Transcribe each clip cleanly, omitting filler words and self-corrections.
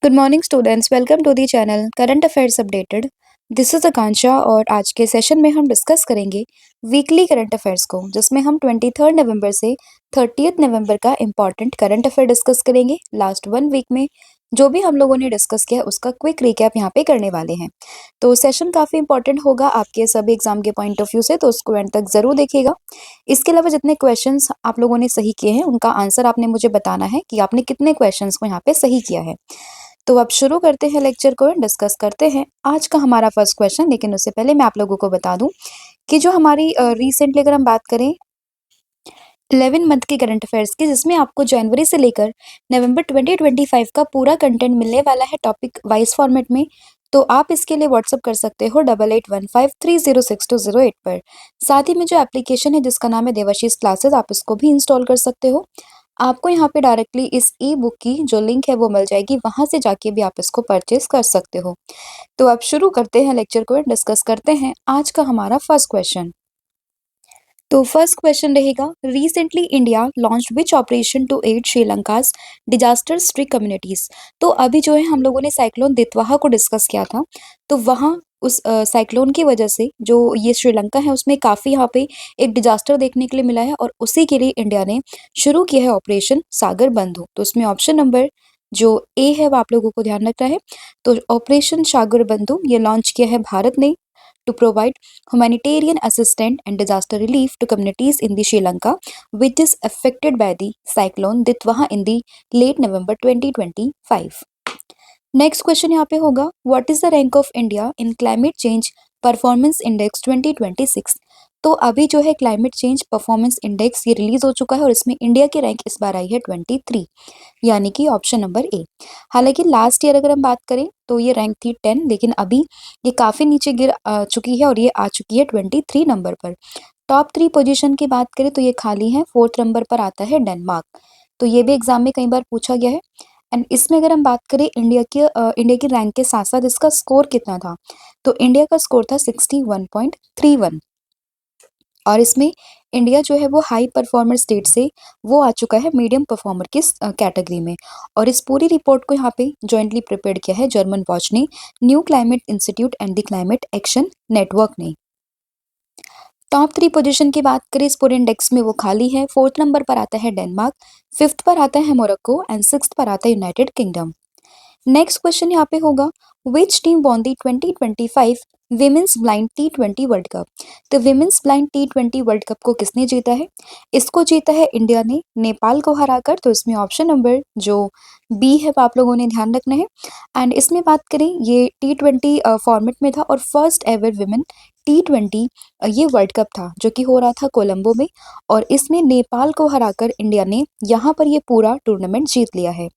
Good morning students, welcome to the channel current affairs updated. This is Akanksha और आज के session में हम डिस्कस करेंगे वीकली करंट अफेयर्स को, जिसमें हम 23 नवंबर से 30 नवंबर का इम्पॉर्टेंट करंट अफेयर डिस्कस करेंगे। लास्ट 1 वीक में जो भी हम लोगों ने डिस्कस किया उसका क्विक रिकैप यहाँ पे करने वाले हैं। तो सेशन काफ़ी इंपॉर्टेंट होगा आपके सभी एग्जाम के पॉइंट ऑफ व्यू से, तो उसको एंड तक ज़रूर देखिएगा। इसके अलावा जितने क्वेश्चंस आप लोगों ने सही किए हैं उनका आंसर आपने मुझे बताना है कि आपने कितने क्वेश्चंस को यहाँ पे सही किया है। तो अब शुरू करते हैं लेक्चर को, डिस्कस करते हैं आज का हमारा फर्स्ट क्वेश्चन। लेकिन उससे पहले मैं आप लोगों को बता दूं कि जो हमारी रिसेंटली अगर हम बात करें 11 मंथ के करंट अफेयर्स की, जिसमें आपको जनवरी से लेकर नवंबर 2025 का पूरा कंटेंट मिलने वाला है टॉपिक वाइज फॉर्मेट में। तो आप इसके लिए व्हाट्सअप कर सकते हो 8815306208 पर। साथ ही में जो एप्लीकेशन है जिसका नाम है देवाशीष क्लासेस, आप इसको भी इंस्टॉल कर सकते हो। आपको यहाँ पे डायरेक्टली इस ई बुक की जो लिंक है वो मिल जाएगी, वहां से जाके भी आप इसको परचेज कर सकते हो। तो अब शुरू करते हैं लेक्चर को, डिस्कस करते हैं आज का हमारा फर्स्ट क्वेश्चन। तो फर्स्ट क्वेश्चन रहेगा, recently India launched which operation to aid Sri Lanka's disaster struck communities. तो अभी जो है हम लोगों ने साइक्लोन दितवाहा को डिस्कस किया था। तो वहाँ उस साइक्लोन की वजह से जो ये श्रीलंका है उसमें काफी यहाँ पे एक डिजास्टर देखने के लिए मिला है, और उसी के लिए इंडिया ने शुरू किया है ऑपरेशन सागर बंधु। तो उसमें ऑप्शन नंबर जो ए है वो आप लोगों को ध्यान रखना है। तो ऑपरेशन सागर बंधु ये लॉन्च किया है भारत ने to provide humanitarian assistance and disaster relief to communities in the Sri Lanka, which is affected by the cyclone Ditwaha in the late November 2025. Next question यहाँ पे होगा, what is the rank of India in climate change performance index 2026। तो अभी जो है climate change performance index ये release हो चुका है, और इसमें इंडिया की रैंक इस बार आई है 23, यानी कि ऑप्शन नंबर ए। हालांकि लास्ट ईयर अगर हम बात करें तो ये रैंक थी 10, लेकिन अभी ये काफी नीचे गिर चुकी है और ये आ चुकी है 23 नंबर पर। टॉप 3 पोजीशन की बात करें तो ये खाली है। 4th नंबर पर आता है डेनमार्क। तो ये भी एग्जाम में कई बार पूछा गया है। एंड इसमें अगर हम बात करें इंडिया की रैंक के साथ साथ इसका स्कोर कितना था, तो इंडिया का स्कोर था 61.31। और इसमें इंडिया जो है वो हाई परफॉर्मर स्टेट से वो आ चुका है मीडियम परफॉर्मर की कैटेगरी में। और इस पूरी रिपोर्ट को यहाँ पे जॉइंटली प्रिपेयर किया है जर्मन वॉच ने, new climate institute and the climate action network ने। टॉप 3 पोजीशन की बात करें इस पूरे इंडेक्स में वो खाली है। 4th नंबर पर आता है डेनमार्क, 5th पर आता है मोरक्को एंड 6th पर आता है यूनाइटेड किंगडम। नेक्स्ट क्वेश्चन यहाँ पे होगा, which team won the 2025 women's blind T20 world cup. तो women's blind T20 world cup को किसने जीता है? इसको जीता है इंडिया ने नेपाल को हराकर। तो इसमें ऑप्शन नंबर जो बी है वो आप लोगों ने ध्यान रखना है। एंड इसमें बात करें ये T20 फॉर्मेट में था, और फर्स्ट एवर विमेन T20 ये वर्ल्ड कप था जो कि हो रहा था कोलंबो में, और इसमें नेपाल को हराकर इंडिया ने यहाँ पर ये पूरा टूर्नामेंट जीत लिया है।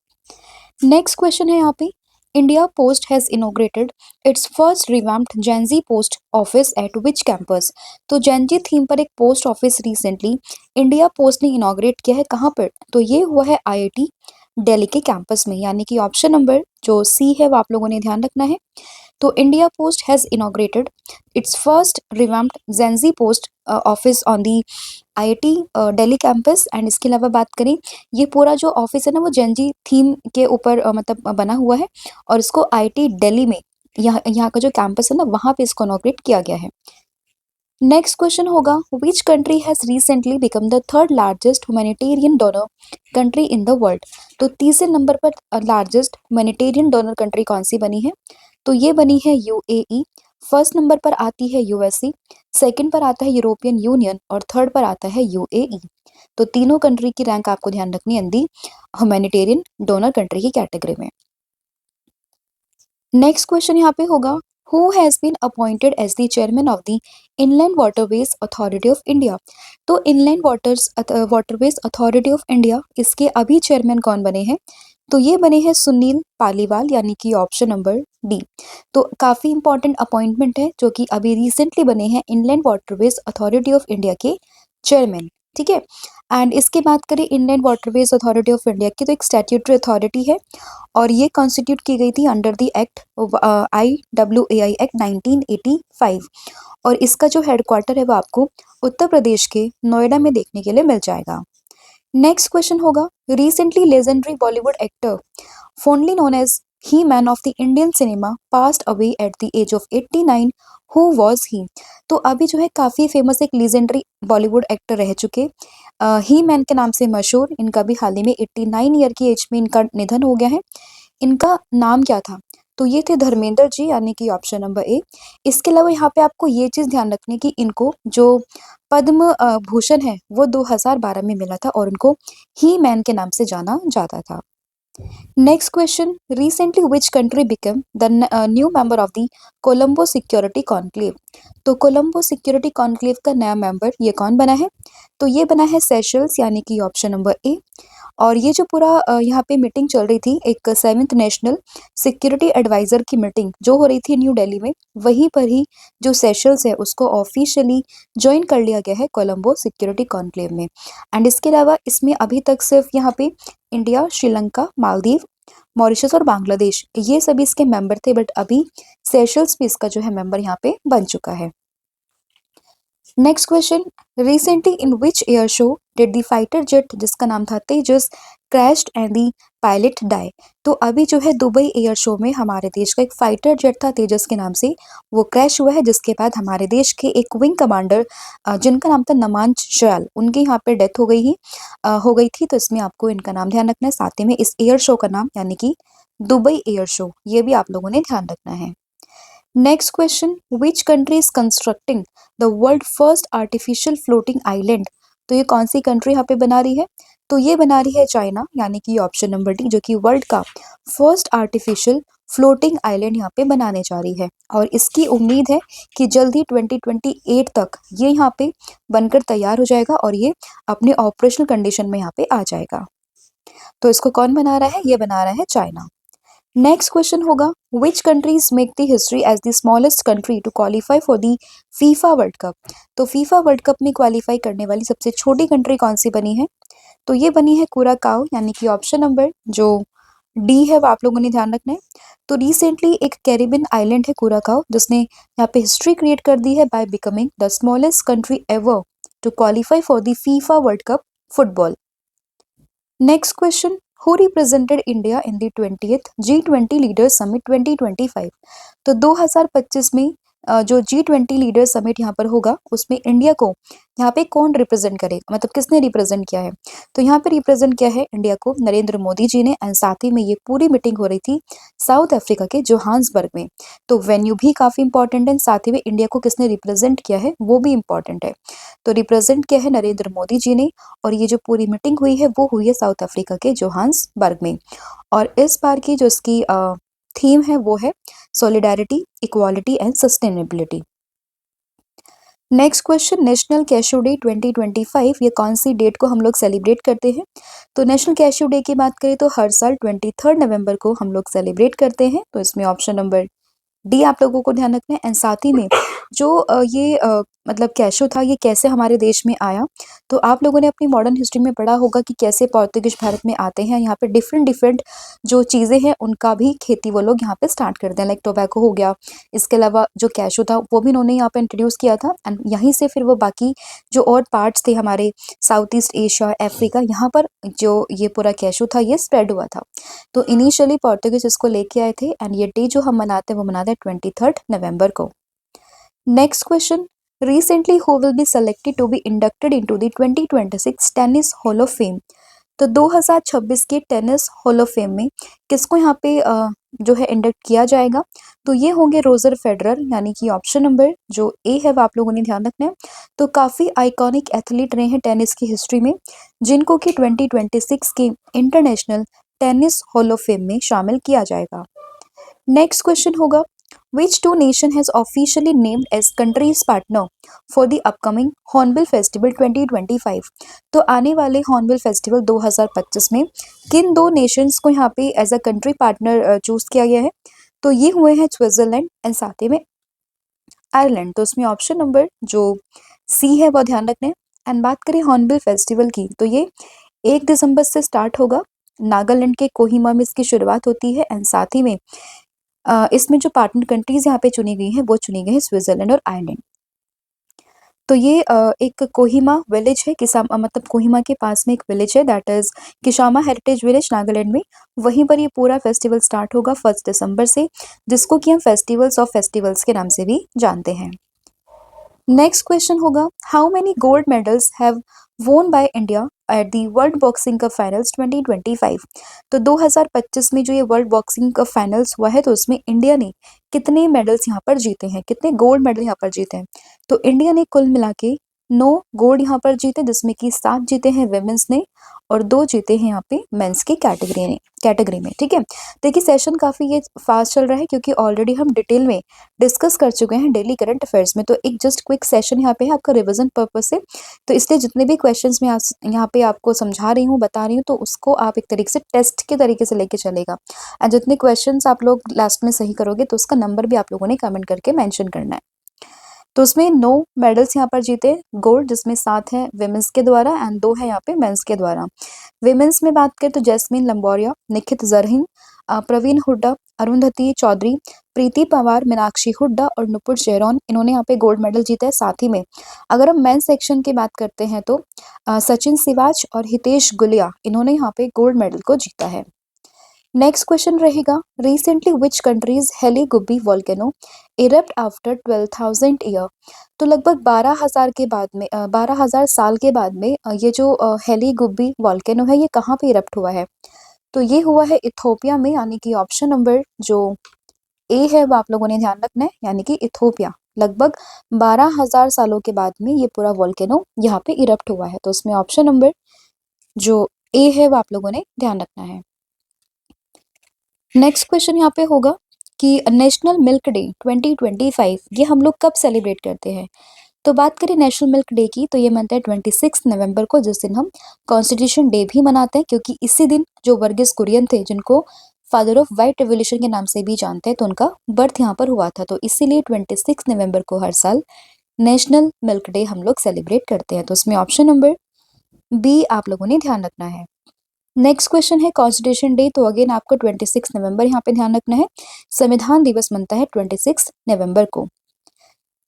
नेक्स्ट क्वेश्चन है यहाँ पे, India post has inaugurated it's first revamped Gen Z post office at which campus. तो जेनजी थीम पर एक post office recently India post ने इनोग्रेट किया है, कहाँ पर? तो ये हुआ है आईआईटी दिल्ली के कैंपस में, यानी कि ऑप्शन नंबर जो सी है वो आप लोगों ने ध्यान रखना है। तो India post has inaugurated it's first revamped Gen Z post office on the IIT Delhi campus. And इसके अलावा बात करें, ये पूरा जो ऑफिस है ना वो जेनजी थीम के ऊपर मतलब बना हुआ है, और इसको आईआईटी दिल्ली में यहाँ का जो कैंपस है ना वहाँ पे इसको इनोग्रेट किया गया है। नेक्स्ट क्वेश्चन होगा, which country has recently become the third largest humanitarian donor country in the world. तो तीसरे नंबर पर लार्जेस्ट ह्यूमैनिटेरियन डोनर कंट्री कौन सी बनी है? तो ये बनी है यूएई। फर्स्ट नंबर पर आती है यूएसए, सेकंड पर आता है यूरोपियन यूनियन, और थर्ड पर आता है यूएई। तो तीनों कंट्री की रैंक आपको ध्यान रखनी है in the humanitarian donor country की कैटेगरी में। नेक्स्ट क्वेश्चन यहाँ पे होगा, who has been appointed as the chairman of the inland waterways authority of India. तो inland waterways authority of India, इसके अभी चेयरमैन कौन बने हैं? तो ये बने हैं सुनील पालीवाल, यानी कि ऑप्शन नंबर डी। तो काफी इंपॉर्टेंट अपॉइंटमेंट है जो कि अभी रिसेंटली बने हैं inland waterways authority of India के चेयरमैन। ठीक है। एंड इसके बात करें inland waterways authority of India की, तो एक स्टैट्यूटरी अथॉरिटी है, और ये कॉन्स्टिट्यूट की गई थी under the act IWAI act 1985। और इसका जो हेडक्वार्टर है वो आपको उत्तर प्रदेश के नोएडा में देखने के लिए मिल जाएगा। नेक्स्ट क्वेश्चन होगा, recently legendary Bollywood actor fondly known as he man of the Indian cinema passed away at the age of 89, who was he? तो अभी जो है काफ़ी फेमस एक लीजेंडरी बॉलीवुड एक्टर रह चुके ही मैन के नाम से मशहूर, इनका भी हाल ही में 89 ईयर की एज में इनका निधन हो गया है। इनका नाम क्या था? तो ये थे धर्मेंद्र जी, यानी कि ऑप्शन नंबर ए। इसके अलावा यहाँ पे आपको ये चीज़ ध्यान रखनी है कि इनको जो पद्म भूषण है वो 2012 में मिला था और उनको ही मैन के नाम से जाना जाता था। Next question. Recently, which country became the new member of the Colombo Security Conclave? तो कोलंबो सिक्योरिटी कॉन्क्लेव का नया मेंबर ये कौन बना है? तो ये बना है सेशल्स, यानी कि ऑप्शन नंबर ए। और ये जो पूरा यहाँ पे मीटिंग चल रही थी, एक 7th नेशनल सिक्योरिटी एडवाइजर की मीटिंग जो हो रही थी न्यू दिल्ली में, वहीं पर ही जो सेशल्स है उसको ऑफिशियली ज्वाइन कर लिया गया है कोलंबो सिक्योरिटी कॉन्क्लेव में। एंड इसके अलावा इसमें अभी तक सिर्फ यहाँ पे इंडिया, श्रीलंका, मालदीव, मॉरिशस और बांग्लादेश ये सभी इसके मेंबर थे, बट अभी सेशल्स भी इसका जो है मेंबर यहाँ पे बन चुका है। Next question, recently in which air show did the fighter jet जिसका नाम था Tejas crashed and the pilot die? तो अभी जो है दुबई एयर शो में हमारे देश का एक फाइटर जेट था तेजस के नाम से, वो क्रैश हुआ है, जिसके बाद हमारे देश के एक विंग कमांडर जिनका नाम था नमान शयाल, उनकी यहाँ पे डेथ हो गई थी। तो इसमें आपको इनका नाम ध्यान रखना है, साथ ही में इस एयर शो का नाम यानी कि दुबई एयर शो, ये भी आप लोगों ने ध्यान रखना है। Next question, which country is constructing the world first artificial floating island? तो ये कौन सी कंट्री यहाँ पे बना रही है? तो ये बना रही है चाइना, यानी कि ऑप्शन नंबर डी, जो कि वर्ल्ड का फर्स्ट आर्टिफिशियल फ्लोटिंग आइलैंड यहाँ पे बनाने जा रही है। और इसकी उम्मीद है कि जल्द ही 2028 तक ये यहाँ पे बनकर तैयार हो जाएगा और ये अपने ऑपरेशनल कंडीशन में यहाँ पे आ जाएगा। तो इसको कौन बना रहा है? ये बना रहा है चाइना। नेक्स्ट क्वेश्चन होगा, which countries make the history as the smallest country to qualify for the FIFA World cup? तो फीफा वर्ल्ड कप में क्वालिफाई करने वाली सबसे छोटी कंट्री कौन सी बनी है? तो ये बनी है कुराकाओ, यानी कि ऑप्शन नंबर जो डी है वो आप लोगों ने ध्यान रखना है। तो रिसेंटली एक कैरिबियन आइलैंड है कुराकाओ, जिसने यहाँ पे हिस्ट्री क्रिएट कर दी है by becoming the smallest country ever to qualify for the FIFA World Cup football. Next question, who represented India in the 20th G20 leaders summit 2025? तो 2025 में जो G20 लीडर समिट यहाँ पर होगा उसमें इंडिया को यहाँ पे कौन रिप्रेजेंट करेगा, मतलब किसने रिप्रेजेंट किया है? तो यहाँ पे रिप्रेजेंट किया है इंडिया को नरेंद्र मोदी जी ने। एंड साथ ही में ये पूरी मीटिंग हो रही थी साउथ अफ्रीका के जोहान्सबर्ग में। तो वेन्यू भी काफी इंपॉर्टेंट है, साथ ही में इंडिया को किसने रिप्रेजेंट किया है वो भी इंपॉर्टेंट है। तो रिप्रेजेंट किया है नरेंद्र मोदी जी ने, और ये जो पूरी मीटिंग हुई है वो हुई है साउथ अफ्रीका के जोहान्सबर्ग में। और इस बार की जो इसकी थीम है वो है solidarity, equality and sustainability. Next question, national cashew day 2025 ये कौन सी डेट को हम लोग सेलिब्रेट करते हैं? तो नेशनल कैशू डे की बात करें तो हर साल 23 नवंबर को हम लोग सेलिब्रेट करते हैं। तो इसमें ऑप्शन नंबर डी आप लोगों को ध्यान रखना है। एंड साथ ही में जो ये मतलब कैशू था ये कैसे हमारे देश में आया? तो आप लोगों ने अपनी मॉडर्न हिस्ट्री में पढ़ा होगा कि कैसे पोर्तुगीज भारत में आते हैं, यहाँ पे डिफरेंट डिफरेंट जो चीज़ें हैं उनका भी खेती वो लोग यहाँ पे स्टार्ट करते हैं, लाइक टोबैको हो गया। इसके अलावा जो कैशू था वो भी उन्होंने यहाँ पे इंट्रोड्यूस किया था, एंड यहीं से फिर वो बाकी जो और पार्ट्स थे हमारे साउथ ईस्ट एशिया, अफ्रीका, यहाँ पर जो ये पूरा कैशू था ये स्प्रेड हुआ था। तो इनिशियली पोर्तुगीज इसको लेके आए थे, एंड ये डे जो हम मनाते हैं वो मनाते हैं 23 नवंबर को। Next question, recently who will be selected to be inducted into the 2026 tennis hall of fame? तो 2026 के टेनिस हॉल ऑफ फेम में किसको यहाँ पे जो है इंडक्ट किया जाएगा? तो ये होंगे रोजर फेडरर, यानी कि ऑप्शन नंबर जो ए है वो आप लोगों ने ध्यान रखना है। तो काफ़ी आइकॉनिक एथलीट रहे हैं टेनिस की हिस्ट्री में, जिनको कि 2026 के international tennis hall of fame में शामिल किया जाएगा। नेक्स्ट क्वेश्चन होगा, which two nation has officially named as country's partner for the upcoming Hornbill Festival 2025? तो आने वाले हॉर्नबिल फेस्टिवल 2025 में किन दो नेशंस को यहाँ पे एज अ कंट्री पार्टनर चूज किया गया है? तो ये हुए हैं स्विट्जरलैंड एंड साथ ही में आयरलैंड। तो इसमें ऑप्शन नंबर जो सी है वो ध्यान रखना है। एंड बात करें हॉर्नबिल फेस्टिवल की तो ये 1 दिसंबर से स्टार्ट होगा, नागालैंड के कोहिमा में इसकी शुरुआत होती है। एंड साथ ही में इसमें जो पार्टनर कंट्रीज यहाँ पे चुनी गई हैं वो चुनी गई हैं स्विट्जरलैंड और आयरलैंड। तो ये एक कोहिमा विलेज है, मतलब कोहिमा के पास में एक विलेज है, that is Kisama heritage village, Nagaland में। वहीं पर ये पूरा फेस्टिवल स्टार्ट होगा 1 दिसंबर से, जिसको कि हम फेस्टिवल्स ऑफ फेस्टिवल्स के नाम से भी जानते हैं। नेक्स्ट क्वेश्चन होगा, how many gold medals have won by India at the world boxing cup finals 2025। तो 2025 में जो ये वर्ल्ड बॉक्सिंग कप फाइनल्स हुआ है, तो उसमें इंडिया ने कितने मेडल्स यहाँ पर जीते हैं, कितने गोल्ड मेडल यहाँ पर जीते हैं। तो इंडिया ने कुल मिला के 9 गोल्ड यहाँ पर जीते, जिसमें कि 7 जीते हैं विमेंस ने और 2 जीते हैं यहाँ पे मेंस की कैटेगरी में। ठीक है, देखिए सेशन काफ़ी ये फास्ट चल रहा है, क्योंकि ऑलरेडी हम डिटेल में डिस्कस कर चुके हैं डेली करंट अफेयर्स में। तो एक जस्ट क्विक सेशन यहाँ पे है आपका रिवीजन पर्पज से। तो इसलिए जितने भी क्वेश्चंस मैं यहाँ पे आपको समझा रही हूँ, बता रही हूँ, तो उसको आप एक तरीके से टेस्ट के तरीके से लेके चलेगा। एंड जितने क्वेश्चंस आप लोग लास्ट में सही करोगे, तो उसका नंबर भी आप लोगों ने कमेंट करके मेंशन करना है। तो उसमें 9 मेडल्स यहाँ पर जीते गोल्ड, जिसमें 7 है विमेंस के द्वारा एंड 2 है यहाँ पे मेंस के द्वारा। विमेंस में बात करें तो जैस्मिन लंबोरिया, निखित जरहिन, प्रवीण हुड्डा, अरुंधति चौधरी, प्रीति पवार, मीनाक्षी हुड्डा और नुपुर शेरोन, इन्होंने यहाँ पे गोल्ड मेडल जीता है। साथ ही में अगर हम मेंस सेक्शन की बात करते हैं तो सचिन सिवाच और हितेश गुलिया, इन्होंने यहाँ पे गोल्ड मेडल को जीता है। नेक्स्ट क्वेश्चन रहेगा, recently which countries Hayli Gubbi volcano erupt after 12,000 year. तो लगभग 12,000 के बाद में 12,000 साल के बाद में ये जो हेली गुब्बी वॉल्केनो है, ये कहाँ पे इरप्ट हुआ है। तो ये हुआ है इथोपिया में, यानी कि ऑप्शन नंबर जो ए है वो आप लोगों ने ध्यान रखना है, यानी कि इथोपिया। लगभग 12,000 सालों के बाद में ये पूरा वॉल्केनो यहाँ पे इरप्ट हुआ है। तो उसमें ऑप्शन नंबर जो ए है वो आप लोगों ने ध्यान रखना है। नेक्स्ट क्वेश्चन यहाँ पे होगा कि नेशनल मिल्क डे 2025 ये हम लोग कब सेलिब्रेट करते हैं। तो बात करें नेशनल मिल्क डे की, तो ये मनता है 26 नवंबर को, जिस दिन हम कॉन्स्टिट्यूशन डे भी मनाते हैं, क्योंकि इसी दिन जो वर्गीस कुरियन थे, जिनको फादर ऑफ व्हाइट रेवोल्यूशन के नाम से भी जानते हैं, तो उनका बर्थ यहाँ पर हुआ था। तो इसीलिए 26 नवंबर को हर साल नेशनल मिल्क डे हम लोग सेलिब्रेट करते हैं। तो उसमें ऑप्शन नंबर बी आप लोगों ने ध्यान रखना है। नेक्स्ट क्वेश्चन है कॉन्स्टिट्यूशन डे, तो अगेन आपको 26 नवंबर यहाँ पे ध्यान रखना है। संविधान दिवस मनता है 26 नवंबर को।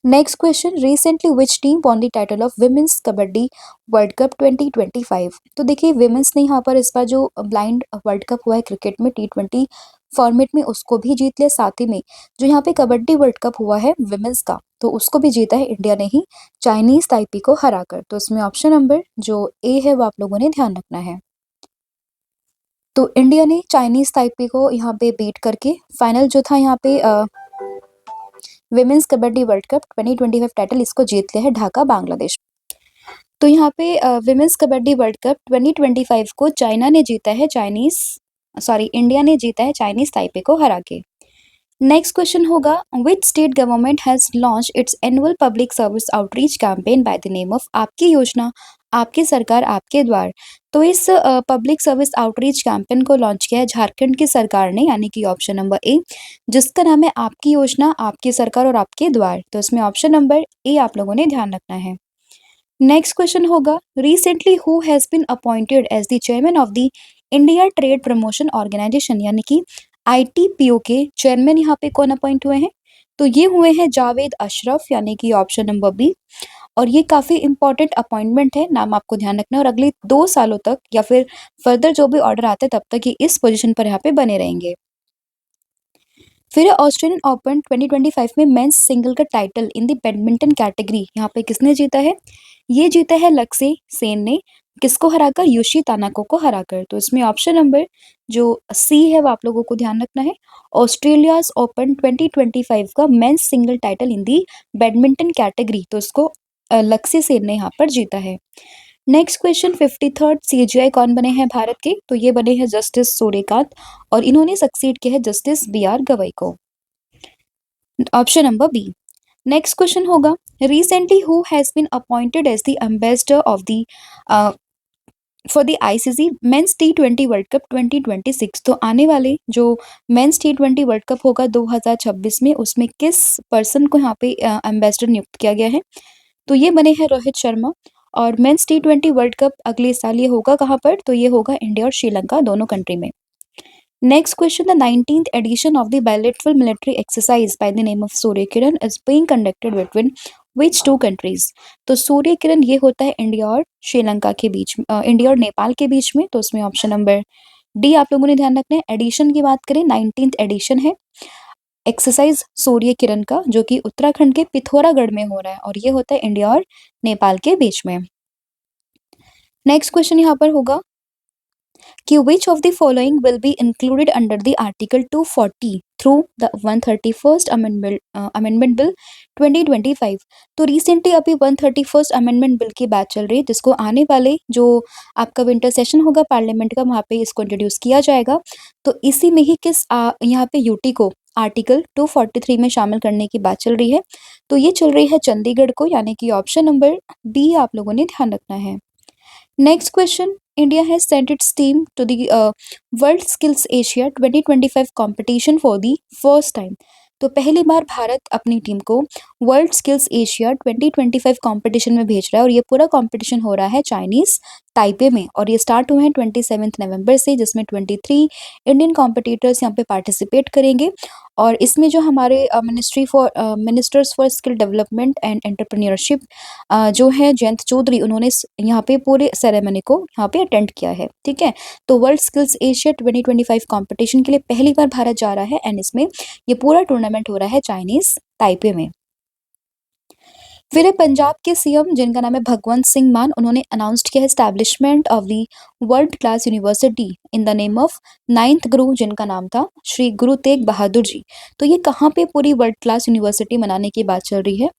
Next question, recently which team won the title of women's kabaddi world cup 2025। तो देखिए विमेंस ने यहाँ पर इस बार जो ब्लाइंड वर्ल्ड कप हुआ है क्रिकेट में T20 फॉर्मेट में, उसको भी जीत लिया। साथ ही में जो यहाँ पे कबड्डी वर्ल्ड कप हुआ है विमेंस का, तो उसको भी जीता है इंडिया ने ही, चाइनीज ताइपी को हराकर। तो इसमें ऑप्शन नंबर जो ए है वो आप लोगों ने ध्यान रखना है। तो इंडिया ने चाइनीज ताइपे को यहाँ पे बीट करके फाइनल जो था यहाँ पे women's kabaddi world cup 2025 title इसको जीत लिया है ढाका बांग्लादेश। तो यहाँ पे विमेंस कबड्डी वर्ल्ड कप 2025 को इंडिया ने जीता है चाइनीज ताइपे को हरा के। नेक्स्ट क्वेश्चन होगा, which state government has launch its annual public service outreach campaign bye the name of आपकी योजना आपकी सरकार आपके द्वार। तो इस पब्लिक सर्विस आउटरीच कैंपेन को लॉन्च किया है झारखंड की सरकार ने, यानी कि ऑप्शन नंबर ए, जिसका नाम है आपकी योजना आपकी सरकार और आपके द्वार। तो इसमें ऑप्शन नंबर ए आप लोगों ने ध्यान रखना है। नेक्स्ट क्वेश्चन होगा, recently who has been appointed as the chairman of the India trade promotion organisation, यानी कि ITPO के चेयरमैन यहाँ पे कौन अपॉइंट हुए हैं। तो ये हुए हैं जावेद अशरफ, यानी कि ऑप्शन नंबर बी। और ये काफी इंपॉर्टेंट अपॉइंटमेंट है, नाम आपको ध्यान रखना है। और अगले 2 सालों तक या फिर फर्दर जो भी ऑर्डर आते हैं तब तक ये इस पोजीशन पर यहाँ पे बने रहेंगे। फिर ऑस्ट्रेलियन ओपन 2025 में मेंस सिंगल का title in the badminton category यहाँ पे किसने जीता है। ये जीता है लक्ष्य सेन ने, किसको हराकर, योशी तानाको को हराकर। तो इसमें ऑप्शन नंबर जो सी है वो आप लोगों को ध्यान रखना है। ऑस्ट्रेलियाज ओपन 2025 का men's single title in the badminton category, तो इसको लक्ष्य सेन ने यहाँ पर जीता है। नेक्स्ट क्वेश्चन, 53rd CJI कौन बने हैं भारत के। तो ये बने हैं जस्टिस सूर्यकांत और इन्होंने सक्सीड किया है जस्टिस BR गवई को। Option number B. Next question होगा, recently who has been appointed as the ambassador of the for the ICC men's T20 world cup 2026। तो आने वाले जो मेंस T20 वर्ल्ड कप होगा 2026 में, उसमें किस पर्सन को यहाँ पे एम्बेसडर नियुक्त किया गया है। तो ये बने हैं रोहित शर्मा। और मेंस T20 वर्ल्ड कप अगले साल ये होगा कहाँ पर, तो ये होगा इंडिया और श्रीलंका दोनों कंट्री में। Next question, the 19th edition of the bilateral military exercise by the name of Surya Kiran is being conducted between which two countries? तो सूर्य किरण ये होता है इंडिया और श्रीलंका के बीच में, इंडिया और नेपाल के बीच में, तो उसमें ऑप्शन नंबर डी आप लोगों ने ध्यान रखना है। एडिशन की बात करें 19th एडिशन है एक्सरसाइज सूर्य किरण का, जो कि उत्तराखंड के पिथौरागढ़ में हो रहा है और ये होता है इंडिया और नेपाल के बीच में। नेक्स्ट क्वेश्चन यहाँ पर होगा कि which of the following will be included under the Article 240 through the 131st Amendment Bill 2025। तो रिसेंटली अभी 131st अमेंडमेंट बिल की बात चल रही है, जिसको आने वाले जो आपका विंटर सेशन होगा पार्लियामेंट का, वहाँ पे इसको इंट्रोड्यूस किया जाएगा। तो इसी में ही किस यहाँ पे यूटी को आर्टिकल 243 में शामिल करने की बात चल रही है। तो ये चल रही है चंडीगढ़ को, यानी कि ऑप्शन नंबर बी आप लोगों ने ध्यान रखना है। Next question. India has sent its team to the World Skills Asia 2025 competition for the first time। तो पहली बार भारत अपनी टीम को वर्ल्ड स्किल्स एशिया 2025 कंपटीशन में भेज रहा है और ये पूरा कंपटीशन हो रहा है चाइनीज ताइपे में और ये स्टार्ट हुए हैं 27 नवंबर से, जिसमें 23 इंडियन कॉम्पिटिटर्स यहाँ पे पार्टिसिपेट करेंगे। और इसमें जो हमारे ministers for skill development and entrepreneurship जो है जयंत चौधरी, उन्होंने यहाँ पे पूरे सेरेमनी को यहाँ पे अटेंड किया है। ठीक है, तो वर्ल्ड स्किल्स एशिया 2025 कंपटीशन के लिए पहली बार भारत जा रहा है एंड इसमें ये पूरा टूर्नामेंट हो रहा है चाइनीज ताइपे में। फिर है पंजाब के सीएम जिनका नाम है भगवंत सिंह मान, उन्होंने अनाउंस्ड किया है establishment of the world class university in the name of 9th गुरु, जिनका नाम था श्री गुरु तेग बहादुर जी। तो ये कहाँ पे पूरी वर्ल्ड क्लास यूनिवर्सिटी बनाने की बात चल रही है?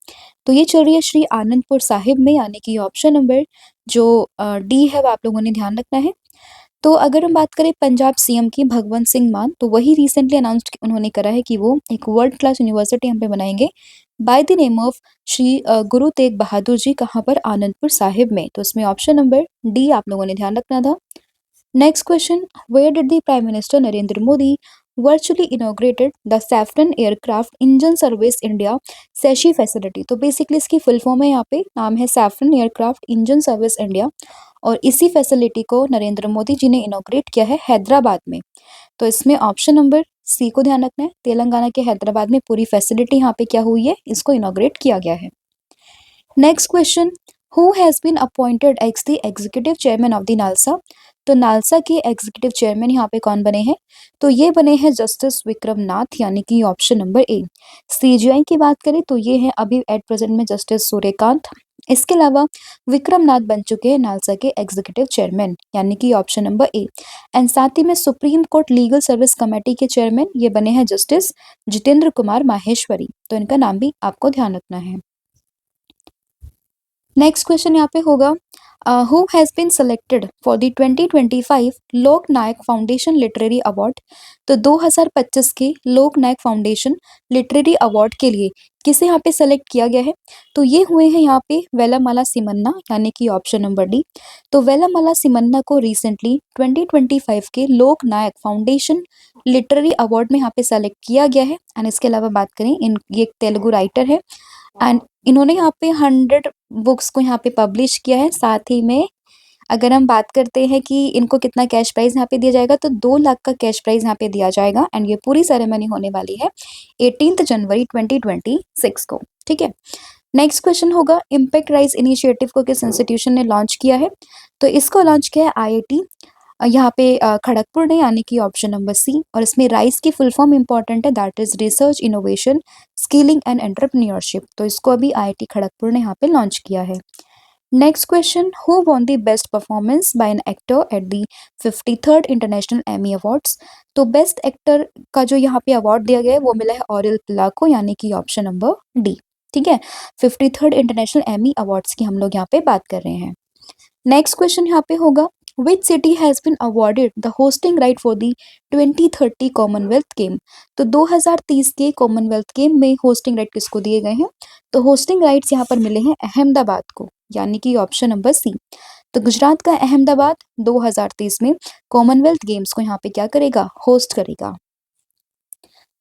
तो ये चल रही है श्री आनंदपुर साहिब में, यानी कि ऑप्शन नंबर जो डी है वो आप लोगों ने ध्यान रखना है। तो अगर हम बात करें पंजाब सीएम की भगवंत सिंह मान, तो वही रिसेंटली अनाउंस उन्होंने करा है कि वो एक वर्ल्ड क्लास यूनिवर्सिटी हम पे बनाएंगे bye the name of Shri Guru Tegh Bahadur ji, कहाँ पर? आनंदपुर साहिब में। तो इसमें ऑप्शन नंबर डी आप लोगों ने ध्यान रखना था। Next question, where did the prime minister Narendra Modi virtually inaugurated the Safran aircraft engine service India SAESI facility? तो बेसिकली इसकी फुल फॉर्म है, यहाँ पे नाम है Safran aircraft engine service India और इसी फैसिलिटी को नरेंद्र मोदी जी ने इनॉग्रेट किया है हैदराबाद में। तो इसमें ऑप्शन नंबर सी को ध्यान रखना है, तेलंगाना के हैदराबाद में पूरी फैसिलिटी यहाँ पे क्या हुई है, इसको इनॉग्रेट किया गया है। Next question, who has been appointed as the executive chairman of the NALSA? तो नालसा के एग्जीक्यूटिव चेयरमैन यहाँ पे कौन बने हैं? तो ये बने हैं जस्टिस विक्रम नाथ, यानी कि ऑप्शन नंबर ए। सीजीआई की बात करें तो ये है अभी एट प्रेजेंट में जस्टिस सूर्यकांत। इसके अलावा विक्रम नाथ बन चुके हैं नालसा के एग्जीक्यूटिव चेयरमैन, यानी कि ऑप्शन नंबर ए। एंड साथ ही में supreme court legal service committee के चेयरमैन ये बने हैं जस्टिस जितेंद्र कुमार माहेश्वरी, तो इनका नाम भी आपको ध्यान रखना है। नेक्स्ट क्वेश्चन यहाँ पे होगा, who has been selected for the 2025 Lok Nayak foundation literary award? तो 2025 के लोक नायक फाउंडेशन लिटरेरी अवार्ड के लिए किसे यहाँ पे सेलेक्ट किया गया है? तो ये हुए हैं यहाँ पे वेलामाला सिमन्ना, यानी कि ऑप्शन नंबर डी। तो वेलामाला सिमन्ना को रिसेंटली 2025 के लोक नायक फाउंडेशन लिटरेरी अवार्ड में यहाँ पे सेलेक्ट किया गया है। एंड इसके अलावा बात करें, ये एक तेलुगु राइटर है एंड इन्होंने यहाँ पे 100 बुक्स को यहाँ पे पब्लिश किया है। साथ ही में अगर हम बात करते हैं कि इनको कितना कैश प्राइज यहाँ पे दिया जाएगा, तो 2 लाख का कैश प्राइज यहाँ पे दिया जाएगा एंड ये पूरी सेरेमनी होने वाली है 18 जनवरी 2026 को। ठीक है, नेक्स्ट क्वेश्चन होगा, इम्पैक्ट राइज इनिशिएटिव को किस इंस्टीट्यूशन ने लॉन्च किया है? तो इसको लॉन्च किया है आईआईटी यहाँ पे खड़गपुर ने, यानी कि ऑप्शन नंबर सी। और इसमें राइस की फुल फॉर्म इंपॉर्टेंट है, that is research innovation skilling and entrepreneurship. तो इसको अभी आईआईटी खड़गपुर ने यहाँ पे लॉन्च किया है। Next question, who won the best performance by an actor at the 53rd international Emmy awards? तो बेस्ट एक्टर का जो यहाँ पे अवार्ड दिया गया है वो मिला है ऑरियल पिल्ला को, यानी कि ऑप्शन नंबर डी। ठीक है, 53rd इंटरनेशनल एमी अवार्ड्स की हम लोग यहाँ पे बात कर रहे हैं। नेक्स्ट क्वेश्चन यहाँ पे होगा, which city has been awarded the hosting right for the 2030 Commonwealth game? तो 2030 के कॉमनवेल्थ गेम में होस्टिंग राइट किसको दिए गए हैं? तो होस्टिंग राइट्स यहाँ पर मिले हैं अहमदाबाद को, यानी कि ऑप्शन नंबर सी। तो गुजरात का अहमदाबाद 2030 में कॉमनवेल्थ गेम्स को यहाँ पे क्या करेगा? होस्ट करेगा।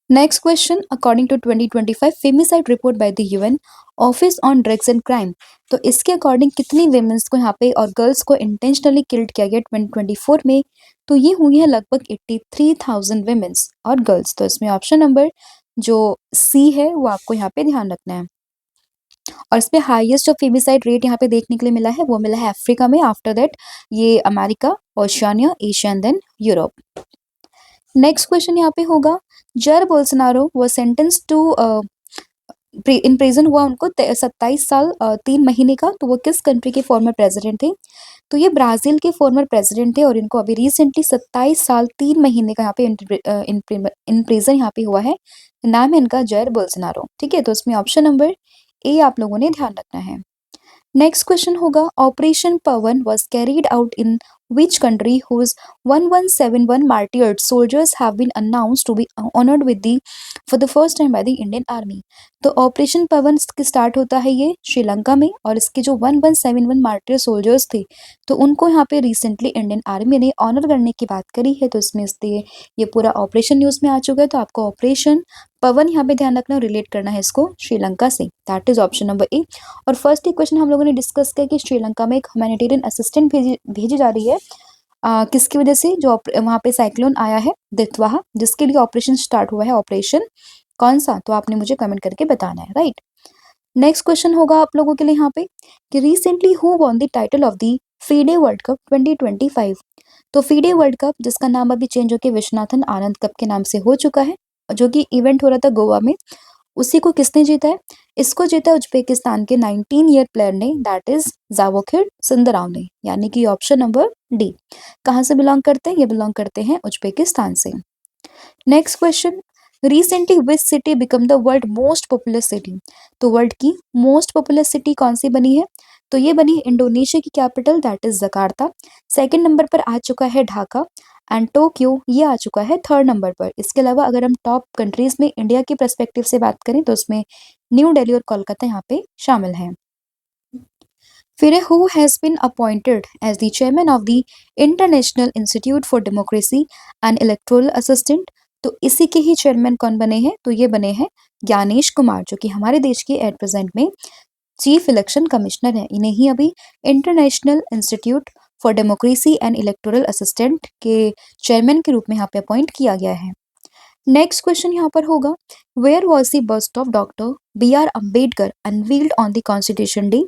Next question, according to 2025 femicide report by the UN office on drugs and crime, तो इसके अकॉर्डिंग कितनी वेमेंस को यहाँ पे और गर्ल्स को इंटेंशनली किल्ड किया गया 2024 में? तो ये हुई है लगभग 83,000 वेमेंस और गर्ल्स। तो इसमें ऑप्शन नंबर जो सी है वो आपको यहाँ पे ध्यान रखना है। और इसमें हाईएस्ट जो फेमिसाइड रेट यहाँ पे देखने के लिए मिला है वो मिला है अफ्रीका में, आफ्टर दैट ये America, Oceania, Asia and then Europe. Next question यहाँ पे होगा, जर बोल्सोनारो वो सेंटेंस टू इन प्रिजन हुआ उनको 27 साल 3 महीने का, तो वो किस कंट्री के फॉर्मर प्रेसिडेंट थे? तो ये ब्राजील के फॉर्मर प्रेसिडेंट थे और इनको अभी रिसेंटली 27 साल 3 महीने का यहाँ पे इन प्रिजन यहाँ पे हुआ है। नाम है इनका जयर बोल्सोनारो। ठीक है, तो इसमें ऑप्शन नंबर ए आप लोगों ने ध्यान रखना है। नेक्स्ट क्वेश्चन होगा, operation Pawan was carried out in which country whose 1171 martyred soldiers have been announced to be honored with the for the first time by the Indian Army। तो operation पवन start होता है ये श्रीलंका में, और इसके जो 1171 martyr soldiers थे तो उनको यहाँ पे रिसेंटली इंडियन आर्मी ने ऑनर करने की बात करी है। तो इसमें इसलिए ये पूरा ऑपरेशन न्यूज में आ चुका है, तो आपको ऑपरेशन पवन यहाँ पे ध्यान रखना, रिलेट करना है इसको श्रीलंका से। That is option number A. और फर्स्ट ही क्वेश्चन हम लोगों ने डिस्कस किया कि श्रीलंका में एक ह्यूमैनिटेरियन असिस्टेंट भेजी जा रही है किसकी वजह से, जो वहाँ पे साइक्लोन आया है दितवाहा, जिसके लिए ऑपरेशन स्टार्ट हुआ है। ऑपरेशन कौन सा, तो आपने मुझे कमेंट करके बताना है, राइट। नेक्स्ट क्वेश्चन होगा आप लोगों के लिए यहाँ पे कि recently who won the title of the FIDE world cup 2025। तो फीडे वर्ल्ड कप, जिसका नाम अभी चेंज होकर विश्वनाथन आनंद कप के नाम से हो चुका है, जो कि इवेंट हो रहा था गोवा में, उसी को किसने जीता है? इसको जीता है उज्बेकिस्तान के 19 ईयर प्लेयर ने, दैट इज जावोखिर सुंदराव ने, यानी कि ऑप्शन नंबर डी। कहाँ से बिलोंग करते हैं? ये बिलोंग करते हैं उज्बेकिस्तान से। Next question, recently which city become the world most popular city. तो वर्ल्ड की मोस्ट पॉपुलर सिटी कौन सी बनी है? तो ये बनी इंडोनेशिया की capital, that is Jakarta. Second number पर आ चुका है ढाका, एंड टोक्यो ये आ चुका है थर्ड नंबर पर। इसके अलावा अगर हम टॉप कंट्रीज में इंडिया के पर्सपेक्टिव से बात करें तो उसमें न्यू दिल्ली और कोलकाता यहाँ पे शामिल हैं। फिर who has been appointed as the chairman of the international institute for democracy and electoral assistant. तो इसी के ही चेयरमैन कौन बने हैं? तो ये बने हैं ज्ञानेश कुमार, जो कि हमारे देश के एट प्रेजेंट में चीफ इलेक्शन कमिश्नर है। इन्हें ही अभी international institute for democracy and electoral assistant के चेयरमैन के रूप में यहाँ पे अपॉइंट किया गया है। नेक्स्ट क्वेश्चन यहाँ पर होगा, where was the bust of doctor B.R. Ambedkar unveiled on the constitution day.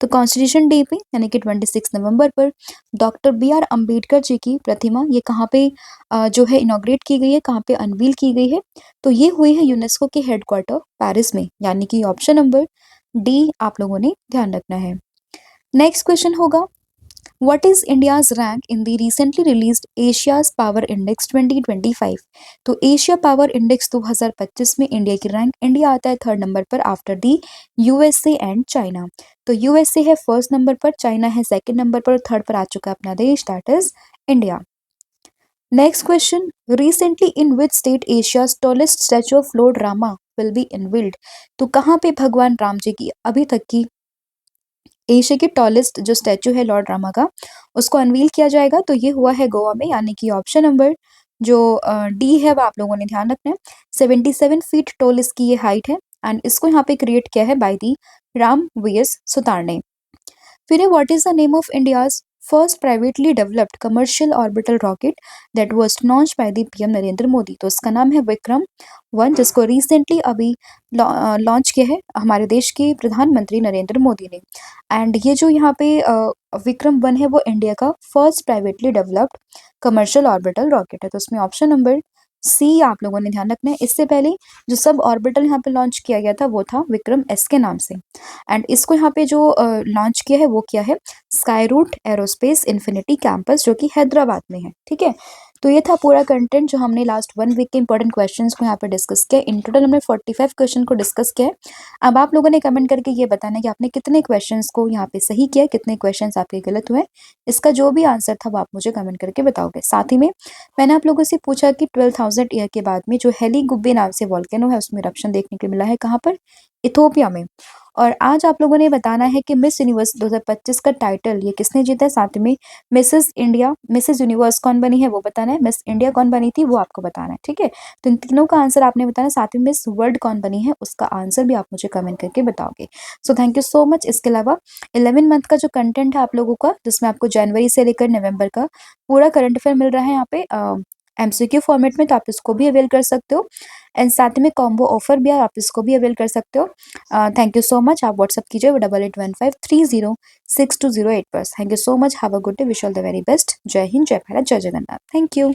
तो कॉन्स्टिट्यूशन डे पे यानी कि 26 नवंबर पर डॉक्टर B.R. अम्बेडकर जी की प्रतिमा ये कहाँ पे जो है इनॉग्रेट की गई है, कहाँ पे अनवील की गई है? तो ये हुई है यूनेस्को के हेडक्वार्टर पेरिस में, यानी कि ऑप्शन नंबर डी आप लोगों ने ध्यान रखना है। नेक्स्ट क्वेश्चन होगा, What is India's rank in the recently released Asia's Power Index 2025? तो एशिया पावर इंडेक्स 2025 में इंडिया की रैंक, इंडिया आता है थर्ड नंबर पर after the USA and China. तो यूएसए है फर्स्ट नंबर पर, चाइना है सेकंड नंबर पर, थर्ड पर आ चुका है अपना देश, that is India. Next question, recently in which state Asia's tallest statue of Lord Rama will be unveiled. तो कहाँ पे भगवान राम जी की अभी तक की एशिया की टॉलेस्ट जो स्टैचू है लॉर्ड रामा का, उसको अनवील किया जाएगा? तो ये हुआ है गोवा में, यानी कि ऑप्शन नंबर जो डी है वो आप लोगों ने ध्यान रखना है। 77 फीट टॉल इसकी ये हाइट है, एंड इसको यहाँ पे क्रिएट किया है by the Ram VS Sutar ने। फिर what is the name of India's first privately developed commercial orbital rocket that was launch by the PM Narendra Modi. तो इसका नाम है विक्रम 1, जिसको रिसेंटली अभी लॉन्च किया है हमारे देश के प्रधानमंत्री नरेंद्र मोदी ने। एंड ये जो यहाँ पे विक्रम 1 है वो इंडिया का first privately developed commercial orbital rocket है। तो उसमें ऑप्शन नंबर सी आप लोगों ने ध्यान रखना है। इससे पहले जो सब ऑर्बिटल यहाँ पे लॉन्च किया गया था वो था विक्रम-S के नाम से, एंड इसको यहाँ पे जो लॉन्च किया है वो क्या है, Skyroot Aerospace Infinity Campus, जो कि हैदराबाद में है। ठीक है, तो ये था पूरा कंटेंट जो हमने लास्ट 1 वीक के इंपॉर्टेंट क्वेश्चंस को यहाँ पे डिस्कस किया। इन टोटल हमने 45 क्वेश्चन को डिस्कस किया है। अब आप लोगों ने कमेंट करके ये बताना है कि आपने कितने क्वेश्चंस को यहाँ पे सही किया, कितने क्वेश्चंस आपके गलत हुए। इसका जो भी आंसर था वो आप मुझे कमेंट करके बताओगे। साथ ही में मैंने आप लोगों से पूछा कि 12,000 ईयर के बाद में जो हेली गुब्बे नाम से वॉल्केनो है उसमें इरप्शन देखने को मिला है, कहाँ पर? इथोपिया में। और आज आप लोगों ने बताना है कि मिस यूनिवर्स 2025 का टाइटल ये किसने जीता है, साथ में मिसेस यूनिवर्स कौन बनी है वो बताना है, मिस इंडिया कौन बनी थी वो आपको बताना है। ठीक है, तो इन तीनों का आंसर आपने बताना है, साथ में मिस वर्ल्ड कौन बनी है उसका आंसर भी आप मुझे कमेंट करके बताओगे। So thank you so much. इसके अलावा 11 मंथ का जो कंटेंट है आप लोगों का, जिसमें आपको जनवरी से लेकर नवंबर का पूरा करंट अफेयर मिल रहा है यहाँ पे एमसीक्यू फॉर्मेट में, तो आप इसको भी अवेल कर सकते हो। एंड साथ में कॉम्बो ऑफर भी है, आप इसको भी अवेल कर सकते हो। Thank you so much. आप व्हाट्सअप कीजिए 8815306208 पर। Thank you so much. Have a good day. Wish all the very best. जय हिंद, जय भारत, जय जगन्नाथ। Thank you.